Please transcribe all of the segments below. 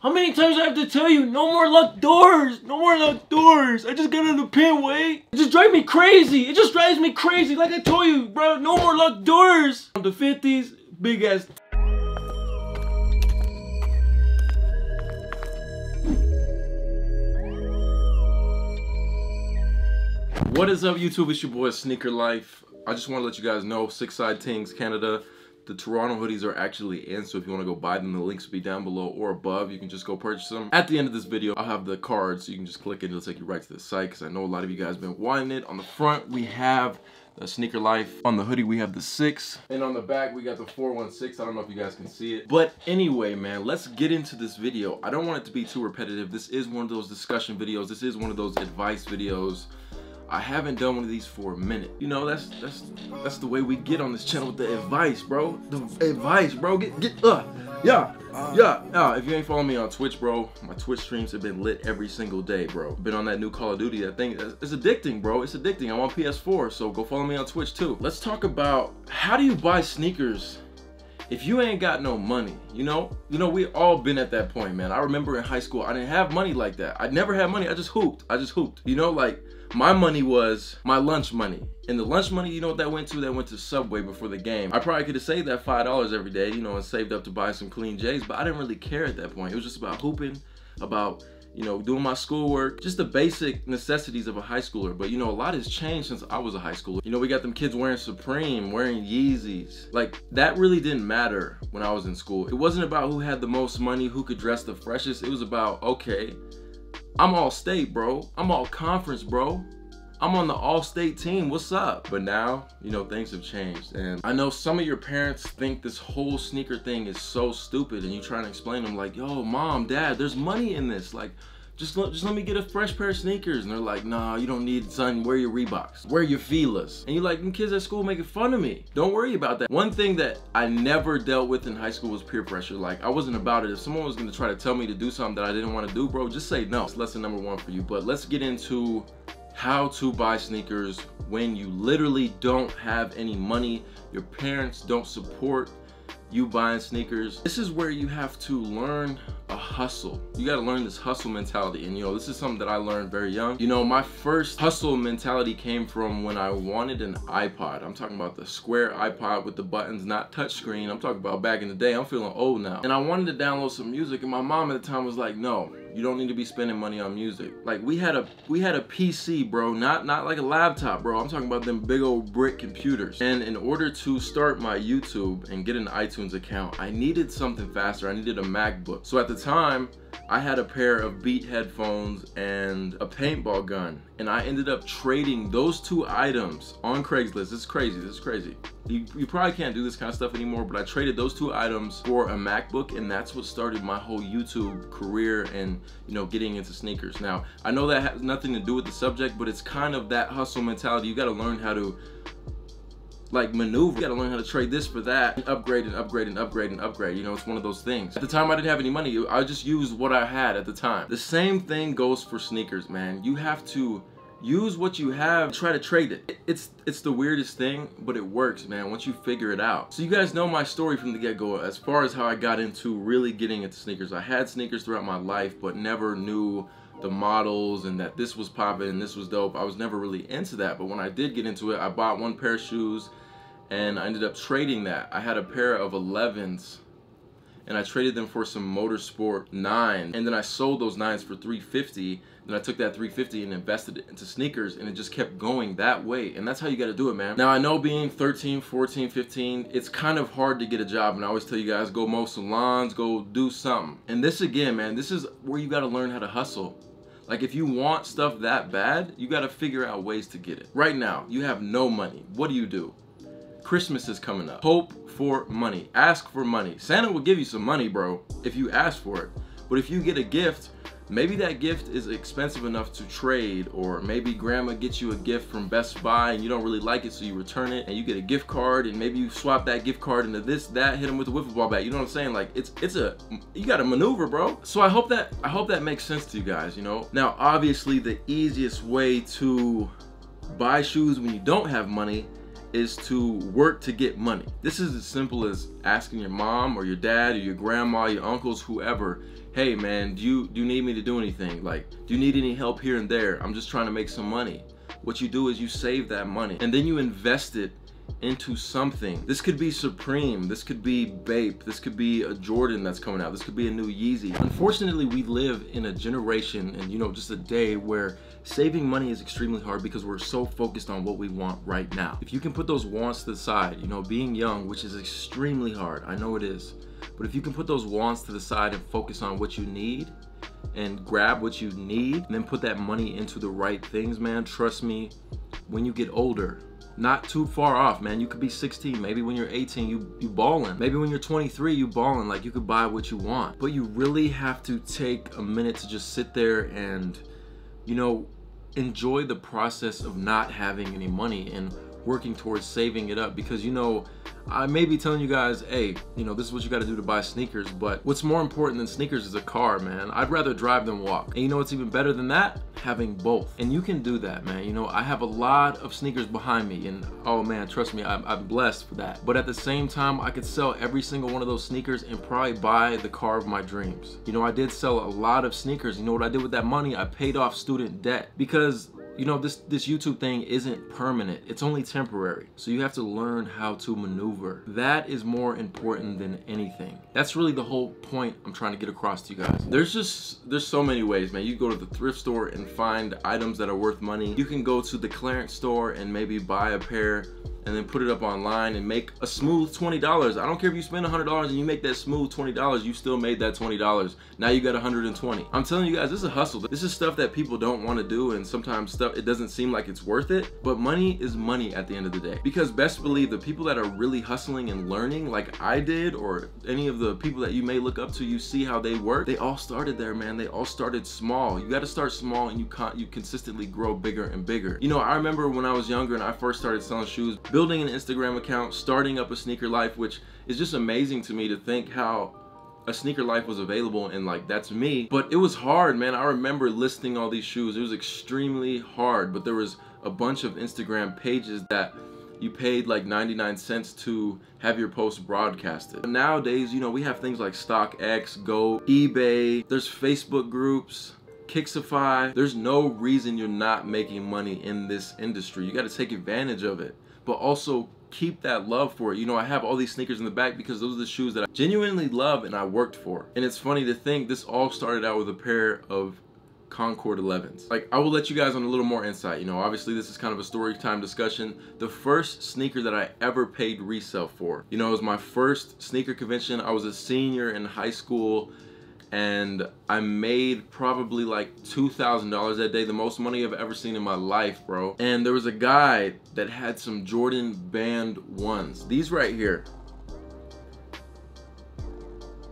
How many times do I have to tell you? No more locked doors. No more locked doors. I just got in the pin, wait. It just drives me crazy. It just drives me crazy. Like I told you, bro. No more locked doors. The 50s, big ass. What is up, YouTube? It's your boy Sneaker Life. I just want to let you guys know, Six Side Tings Canada, the Toronto hoodies are actually in, so if you want to go buy them, the links will be down below or above. You can just go purchase them. At the end of this video, I'll have the card, so you can just click it. It'll take you right to the site, because I know a lot of you guys have been wanting it. On the front, we have the Sneaker Life. On the hoodie, we have the 6. And on the back, we got the 416. I don't know if you guys can see it. But anyway, man, let's get into this video. I don't want it to be too repetitive. This is one of those discussion videos. This is one of those advice videos. I haven't done one of these for a minute. You know, that's the way we get on this channel with the advice, bro. The advice, bro. Yeah. If you ain't following me on Twitch, bro, my Twitch streams have been lit every single day, bro. Been on that new Call of Duty. That thing is addicting, bro. It's addicting. I'm on PS4, so go follow me on Twitch too. Let's talk about how do you buy sneakers if you ain't got no money. You know, we all been at that point, man. I remember in high school, I didn't have money like that. I never had money. I just hooped. You know, like, my money was my lunch money. And the lunch money, you know what that went to? That went to Subway before the game. I probably could have saved that $5 every day, you know, and saved up to buy some clean J's, but I didn't really care at that point. It was just about hooping, about, you know, doing my schoolwork, just the basic necessities of a high schooler. But you know, a lot has changed since I was a high schooler. You know, we got them kids wearing Supreme, wearing Yeezys. Like, that really didn't matter when I was in school. It wasn't about who had the most money, who could dress the freshest. It was about, okay, I'm all state, bro. I'm all conference, bro. I'm on the all-state team, what's up? But now, you know, things have changed. And I know some of your parents think this whole sneaker thing is so stupid, and you try to explain to them like, yo, mom, dad, there's money in this. Like, just let me get a fresh pair of sneakers. And they're like, nah, you don't need, son, wear your Reeboks, wear your Fila's. And you're like, them kids at school making fun of me. Don't worry about that. One thing that I never dealt with in high school was peer pressure. Like, I wasn't about it. If someone was gonna try to tell me to do something that I didn't want to do, bro, just say no. It's lesson number 1 for you. But let's get into how to buy sneakers when you literally don't have any money. Your parents don't support you buying sneakers. This is where you have to learn a hustle. You got to learn this hustle mentality. And you know, this is something that I learned very young. You know, my first hustle mentality came from when I wanted an iPod. I'm talking about the square iPod with the buttons, not touchscreen. I'm talking about back in the day. I'm feeling old now. And I wanted to download some music, and my mom at the time was like, no, you don't need to be spending money on music. Like, we had a PC, bro, not like a laptop, bro. I'm talking about them big old brick computers. And in order to start my YouTube and get an iTunes account, I needed something faster. I needed a MacBook. So at the time, I had a pair of Beat headphones and a paintball gun, and I ended up trading those 2 items on Craigslist. This is crazy. You probably can't do this kind of stuff anymore, but I traded those 2 items for a MacBook, and that's what started my whole YouTube career and, you know, getting into sneakers. Now, I know that has nothing to do with the subject, but it's kind of that hustle mentality. You got to learn how to, like, maneuver. You gotta learn how to trade this for that, and upgrade and upgrade and upgrade and upgrade. You know, it's one of those things. At the time, I didn't have any money. I just used what I had at the time. The same thing goes for sneakers, man. You have to use what you have, try to trade it. It's the weirdest thing, but it works, man, once you figure it out. So you guys know my story from the get-go as far as how I got into really getting into sneakers. I had sneakers throughout my life, but never knew the models and that this was popping and this was dope. I was never really into that, but when I did get into it, I bought 1 pair of shoes, and I ended up trading that. I had a pair of 11s, and I traded them for some Motorsport 9, and then I sold those 9s for $350. Then I took that $350 and invested it into sneakers, and it just kept going that way. And that's how you got to do it, man. Now, I know being 13, 14, 15, it's kind of hard to get a job, and I always tell you guys, go mow salons, go do something. And this, again, man, this is where you got to learn how to hustle. Like, if you want stuff that bad, you got to figure out ways to get it. Right now, you have no money. What do? Christmas is coming up. Hope for money. Ask for money. Santa will give you some money, bro, if you ask for it. But if you get a gift, maybe that gift is expensive enough to trade, or maybe grandma gets you a gift from Best Buy and you don't really like it, so you return it, and you get a gift card, and maybe you swap that gift card into this, that, hit them with a wiffle ball bat. You know what I'm saying? Like, you gotta maneuver, bro. So I hope that makes sense to you guys, you know? Now, obviously, the easiest way to buy shoes when you don't have money is to work to get money. This is as simple as asking your mom or your dad or your grandma, your uncles, whoever, hey man, do you need me to do anything? Like, do you need any help here and there? I'm just trying to make some money. What you do is you save that money and then you invest it into something. This could be Supreme, this could be Bape, this could be a Jordan that's coming out, this could be a new Yeezy. Unfortunately, we live in a generation and, you know, just a day where saving money is extremely hard because we're so focused on what we want right now. If you can put those wants to the side, you know, being young, which is extremely hard, I know it is, but if you can put those wants to the side and focus on what you need and grab what you need and then put that money into the right things, man, trust me, when you get older, not too far off, man. You could be 16, maybe when you're 18, you ballin'. Maybe when you're 23, you ballin', like you could buy what you want. But you really have to take a minute to just sit there and, you know, enjoy the process of not having any money and working towards saving it up. Because, you know, I may be telling you guys, hey, you know, this is what you got to do to buy sneakers, but what's more important than sneakers is a car, man. I'd rather drive than walk. And you know what's even better than that? Having both. And you can do that, man. You know, I have a lot of sneakers behind me, and oh man, trust me, I'm blessed for that. But at the same time, I could sell every single one of those sneakers and probably buy the car of my dreams. You know, I did sell a lot of sneakers. You know what I did with that money? I paid off student debt because, you know, this YouTube thing isn't permanent. It's only temporary. So you have to learn how to maneuver. That is more important than anything. That's really the whole point I'm trying to get across to you guys. There's so many ways, man. You go to the thrift store and find items that are worth money. You can go to the clearance store and maybe buy a pair and then put it up online and make a smooth $20. I don't care if you spend $100 and you make that smooth $20, you still made that $20. Now you got $120. I'm telling you guys, this is a hustle. This is stuff that people don't want to do, and sometimes stuff, it doesn't seem like it's worth it, but money is money at the end of the day. Because best believe the people that are really hustling and learning like I did, or any of the people that you may look up to, you see how they work, they all started there, man. They all started small. You got to start small and you consistently grow bigger and bigger. You know, I remember when I was younger and I first started selling shoes, building an Instagram account, starting up a sneaker life, which is just amazing to me to think how a sneaker life was available, and like that's me. But it was hard, man. I remember listing all these shoes. It was extremely hard, but there was a bunch of Instagram pages that you paid like 99 cents to have your post broadcasted. But nowadays, you know, we have things like StockX, Go, eBay, there's Facebook groups, Kixify. There's no reason you're not making money in this industry. You got to take advantage of it, but also keep that love for it. You know, I have all these sneakers in the back because those are the shoes that I genuinely love and I worked for. And it's funny to think this all started out with a pair of Concord 11s. Like, I will let you guys on a little more insight. You know, obviously this is kind of a story time discussion. The first sneaker that I ever paid resale for, you know, it was my first sneaker convention. I was a senior in high school and I made probably like $2,000 that day, the most money I've ever seen in my life, bro. And there was a guy that had some Jordan Band 1s. These right here.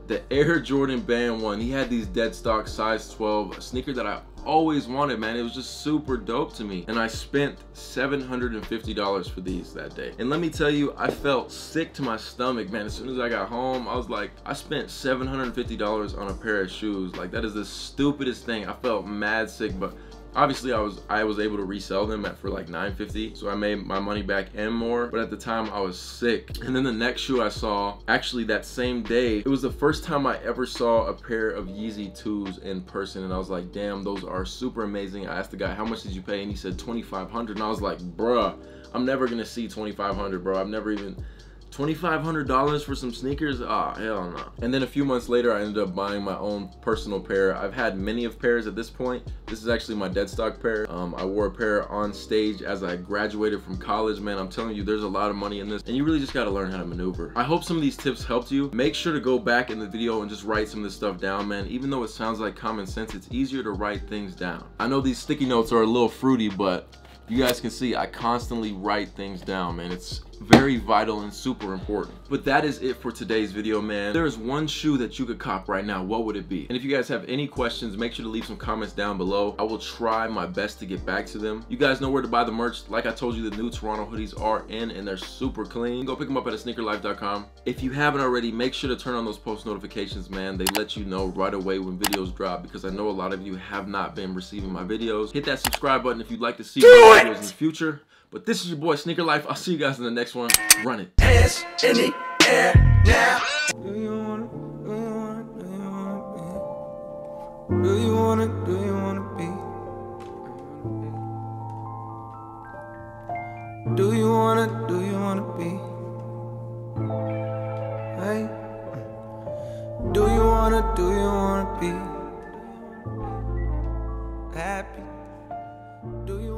The Air Jordan Band 1. He had these dead stock size 12, a sneaker that I always wanted, man. It was just super dope to me. And I spent $750 for these that day. And let me tell you, I felt sick to my stomach, man. As soon as I got home, I was like, I spent $750 on a pair of shoes. Like, that is the stupidest thing. I felt mad sick, but obviously I was able to resell them for like $950, so I made my money back and more. But at the time I was sick. And then the next shoe I saw, actually that same day, it was the first time I ever saw a pair of Yeezy 2s in person, and I was like, damn, those are super amazing. I asked the guy, how much did you pay? And he said $2,500, and I was like, bruh, I'm never gonna see $2,500, bro. I've never even $2,500 for some sneakers? Ah, hell no. And then a few months later, I ended up buying my own personal pair. I've had many of pairs at this point. This is actually my dead stock pair. I wore a pair on stage as I graduated from college. Man, I'm telling you, there's a lot of money in this, and you really just gotta learn how to maneuver. I hope some of these tips helped you. Make sure to go back in the video and just write some of this stuff down, man. Even though it sounds like common sense, it's easier to write things down. I know these sticky notes are a little fruity, but you guys can see I constantly write things down, man. It's very vital and super important. But that is it for today's video, man. There is one shoe that you could cop right now. What would it be? And if you guys have any questions, make sure to leave some comments down below. I will try my best to get back to them. You guys know where to buy the merch. Like I told you, the new Toronto hoodies are in and they're super clean. Go pick them up at sneakerlife.com. If you haven't already, make sure to turn on those post notifications, man. They let you know right away when videos drop, because I know a lot of you have not been receiving my videos. Hit that subscribe button if you'd like to see more videos in the future. But this is your boy Sneaker Life. I'll see you guys in the next one. Run it. Hands in the air now. Do you wanna be? Do you wanna be? Hey, do you wanna be happy? Do you